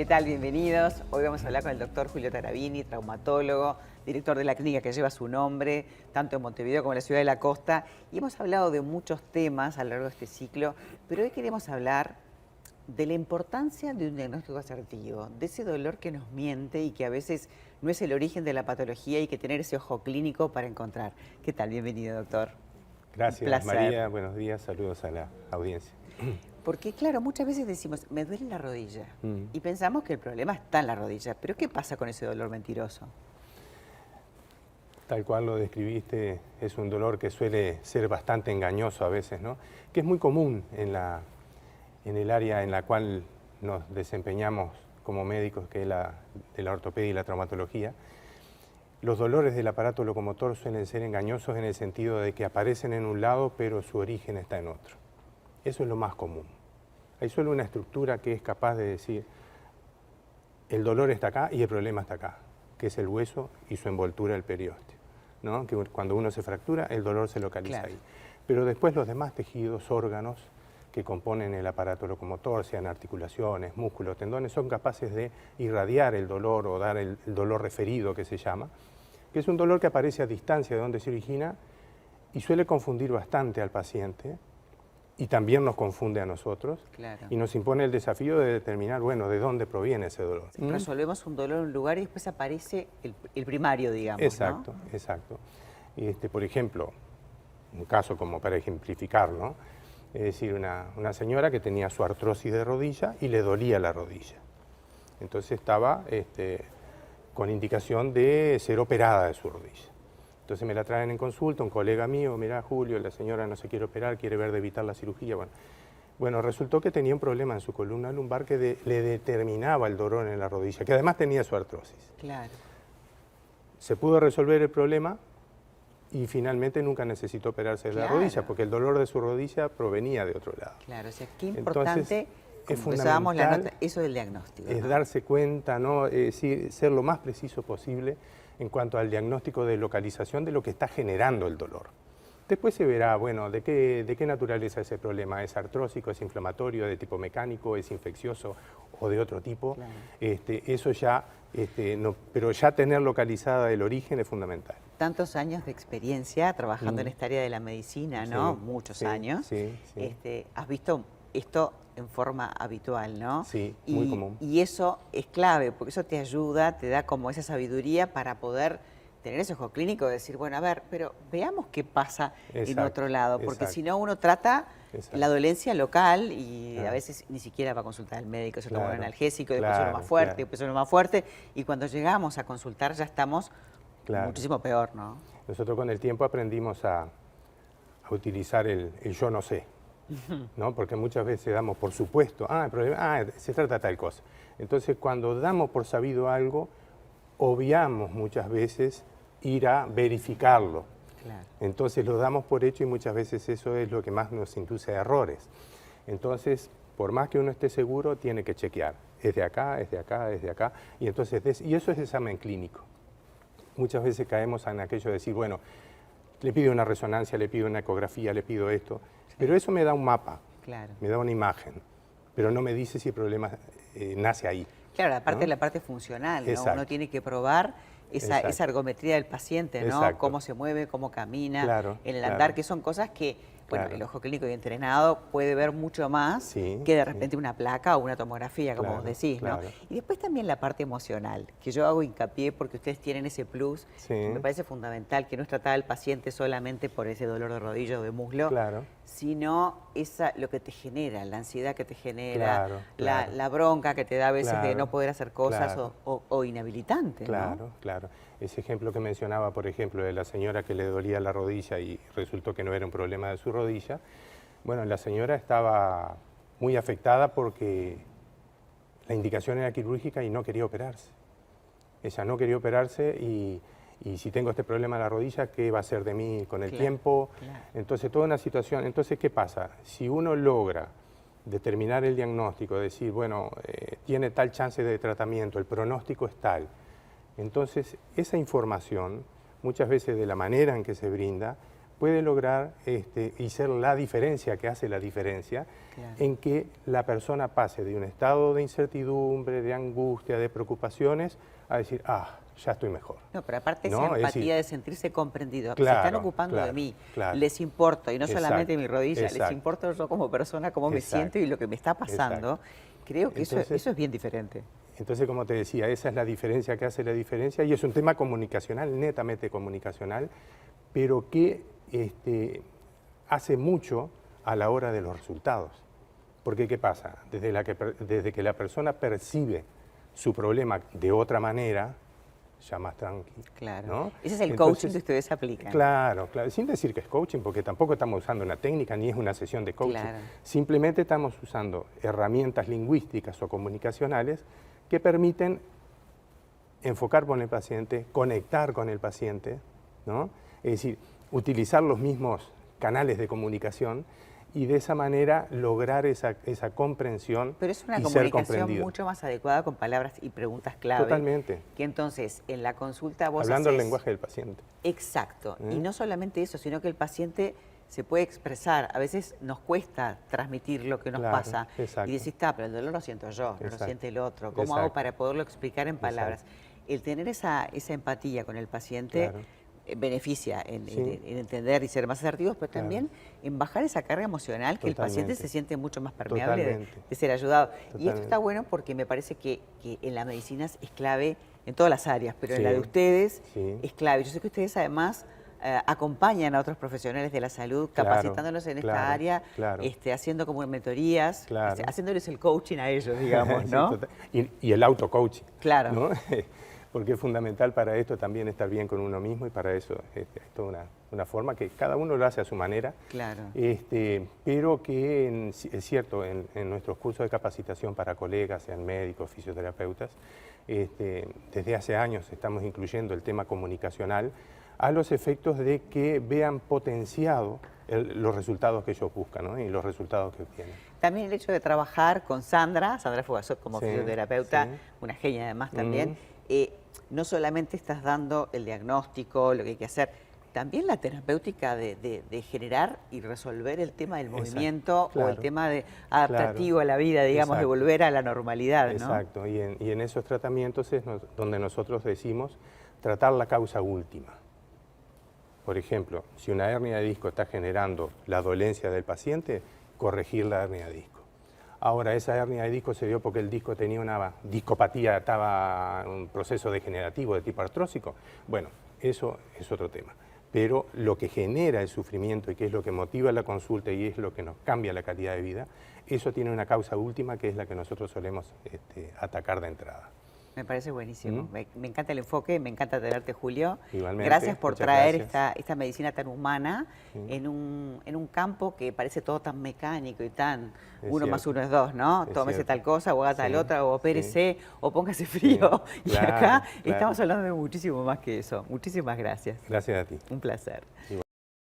¿Qué tal? Bienvenidos. Hoy vamos a hablar con el doctor Julio Tarabini, traumatólogo, director de la clínica que lleva su nombre, tanto en Montevideo como en la ciudad de la costa. Y hemos hablado de muchos temas a lo largo de este ciclo, pero hoy queremos hablar de la importancia de un diagnóstico asertivo, de ese dolor que nos miente y que a veces no es el origen de la patología y que tener ese ojo clínico para encontrar. ¿Qué tal? Bienvenido, doctor. Gracias, María. Buenos días. Saludos a la audiencia. Porque, claro, muchas veces decimos, me duele la rodilla, y pensamos que el problema está en la rodilla. Pero, ¿qué pasa con ese dolor mentiroso? Tal cual lo describiste, es un dolor que suele ser bastante engañoso a veces, ¿no? Que es muy común en el área en la cual nos desempeñamos como médicos, que es de la ortopedia y la traumatología. Los dolores del aparato locomotor suelen ser engañosos en el sentido de que aparecen en un lado, pero su origen está en otro. Eso es lo más común. Hay solo una estructura que es capaz de decir, el dolor está acá y el problema está acá, que es el hueso y su envoltura, el periósteo, ¿no? Que cuando uno se fractura, el dolor se localiza ahí. Pero después los demás tejidos, órganos que componen el aparato locomotor, sean articulaciones, músculos, tendones, son capaces de irradiar el dolor o dar el dolor referido, que se llama, que es un dolor que aparece a distancia de donde se origina y suele confundir bastante al paciente. Y también nos confunde a nosotros y nos impone el desafío de determinar, bueno, de dónde proviene ese dolor. Resolvemos un dolor en un lugar y después aparece el primario, digamos, exacto, ¿no? Exacto. Por ejemplo, un caso como para ejemplificar, ¿no? Es decir, una señora que tenía su artrosis de rodilla y le dolía la rodilla. Entonces estaba con indicación de ser operada de su rodilla. Entonces me la traen en consulta, un colega mío, mirá Julio, la señora no se quiere operar, quiere ver de evitar la cirugía. Bueno, resultó que tenía un problema en su columna lumbar que le determinaba el dolor en la rodilla, que además tenía su artrosis. Claro. Se pudo resolver el problema y finalmente nunca necesitó operarse de la rodilla, porque el dolor de su rodilla provenía de otro lado. Claro, o sea, qué importante, es fundamental, la nota, eso del diagnóstico. Es darse cuenta, ¿no? Ser lo más preciso posible en cuanto al diagnóstico de localización de lo que está generando el dolor. Después se verá, bueno, de qué naturaleza es ese problema. ¿Es artrósico, es inflamatorio, de tipo mecánico, es infeccioso o de otro tipo? Claro. Eso ya, pero ya tener localizada el origen es fundamental. Tantos años de experiencia trabajando en esta área de la medicina, ¿no? Sí, Muchos años. Sí. Has visto esto en forma habitual, ¿no? Sí, muy común. Y eso es clave, porque eso te ayuda, te da como esa sabiduría para poder tener ese ojo clínico de decir, bueno, a ver, pero veamos qué pasa en otro lado, porque si no uno trata la dolencia local y a veces ni siquiera va a consultar al médico, se toma un analgésico, después uno más fuerte, después uno más fuerte, y cuando llegamos a consultar ya estamos muchísimo peor, ¿no? Nosotros con el tiempo aprendimos a utilizar el yo no sé. ¿No? Porque muchas veces damos por supuesto, el problema, se trata de tal cosa. Entonces, cuando damos por sabido algo, obviamos muchas veces ir a verificarlo. Claro. Entonces, lo damos por hecho y muchas veces eso es lo que más nos induce a errores. Entonces, por más que uno esté seguro, tiene que chequear. Es de acá, es de acá, es de acá. Y, entonces, y eso es examen clínico. Muchas veces caemos en aquello de decir, bueno, le pido una resonancia, le pido una ecografía, le pido esto. Pero eso me da un mapa, me da una imagen, pero no me dice si el problema nace ahí. Claro, aparte de la parte funcional, ¿no? Uno tiene que probar esa ergometría del paciente, ¿no? Cómo se mueve, cómo camina, en el andar, que son cosas que, bueno, el ojo clínico y entrenado puede ver mucho más que de repente una placa o una tomografía, como vos decís, ¿no? Y después también la parte emocional, que yo hago hincapié porque ustedes tienen ese plus, que me parece fundamental, que no es tratar al paciente solamente por ese dolor de rodilla o de muslo, sino lo que te genera, la ansiedad que te genera, la bronca que te da a veces de no poder hacer cosas o inhabilitante, ¿no? Claro. Ese ejemplo que mencionaba, por ejemplo, de la señora que le dolía la rodilla y resultó que no era un problema de su rodilla, bueno, la señora estaba muy afectada porque la indicación era quirúrgica y no quería operarse. Ella no quería operarse y si tengo este problema en la rodilla, ¿qué va a ser de mí con el tiempo? Entonces, toda una situación. Entonces, ¿qué pasa? Si uno logra determinar el diagnóstico, decir, bueno, tiene tal chance de tratamiento, el pronóstico es tal, entonces esa información, muchas veces de la manera en que se brinda, puede lograr y ser la diferencia que hace la diferencia, claro, en que la persona pase de un estado de incertidumbre, de angustia, de preocupaciones, a decir, ya estoy mejor. No, pero aparte esa empatía, es decir, de sentirse comprendido. Claro, se están ocupando de mí, claro, les importo, y no solamente mi rodilla, exacto, les importo yo como persona, cómo me siento y lo que me está pasando. Creo que entonces, eso es bien diferente. Entonces, como te decía, esa es la diferencia que hace la diferencia, y es un tema comunicacional, netamente comunicacional, pero que hace mucho a la hora de los resultados. Porque, ¿qué pasa? Desde que la persona percibe su problema de otra manera, ya más tranqui. Claro. ¿No? Ese es el coaching que ustedes aplican. Claro, claro. Sin decir que es coaching, porque tampoco estamos usando una técnica ni es una sesión de coaching. Claro. Simplemente estamos usando herramientas lingüísticas o comunicacionales que permiten enfocar con el paciente, conectar con el paciente, ¿no? Es decir, utilizar los mismos canales de comunicación y de esa manera lograr esa comprensión. Pero es una y ser comunicación mucho más adecuada con palabras y preguntas clave. Totalmente. Que entonces en la consulta vos hablando el lenguaje del paciente. Exacto. Y no solamente eso, sino que el paciente se puede expresar. A veces nos cuesta transmitir lo que nos pasa. Exacto. Y decís, pero el dolor lo siento yo, no lo siente el otro. ¿Cómo hago para poderlo explicar en palabras? El tener esa empatía con el paciente beneficia en entender y ser más asertivos, pero también en bajar esa carga emocional que el paciente se siente mucho más permeable de ser ayudado. Y esto está bueno porque me parece que en la medicina es clave en todas las áreas, pero en la de ustedes es clave. Yo sé que ustedes además acompañan a otros profesionales de la salud, capacitándolos en esta área, haciendo como mentorías, haciéndoles el coaching a ellos, digamos, ¿no? Y el auto-coaching. Claro. ¿No? Porque es fundamental para esto también estar bien con uno mismo y para eso es toda una forma que cada uno lo hace a su manera. Claro. Pero que es cierto, en nuestros cursos de capacitación para colegas, sean médicos, fisioterapeutas, desde hace años estamos incluyendo el tema comunicacional a los efectos de que vean potenciado los resultados que ellos buscan, ¿no? Y los resultados que obtienen. También el hecho de trabajar con Sandra Fugasot como fisioterapeuta, una genia además también, no solamente estás dando el diagnóstico, lo que hay que hacer, también la terapéutica de generar y resolver el tema del movimiento o el tema de adaptativo a la vida, digamos, de volver a la normalidad, ¿no? Exacto, y en esos tratamientos es donde nosotros decimos tratar la causa última. Por ejemplo, si una hernia de disco está generando la dolencia del paciente, corregir la hernia de disco. Ahora, esa hernia de disco se dio porque el disco tenía una discopatía, estaba en un proceso degenerativo de tipo artrósico. Bueno, eso es otro tema. Pero lo que genera el sufrimiento y que es lo que motiva la consulta y es lo que nos cambia la calidad de vida, eso tiene una causa última que es la que nosotros solemos atacar de entrada. Me parece buenísimo. Me encanta el enfoque, me encanta tenerte, Julio. Igualmente. Gracias por traer esta medicina tan humana en un campo que parece todo tan mecánico y tan 1 más 1 es 2, ¿no? Tómese tal cosa, o haga tal otra, o opérese, o póngase frío. Y acá estamos hablando de muchísimo más que eso. Muchísimas gracias. Gracias a ti. Un placer.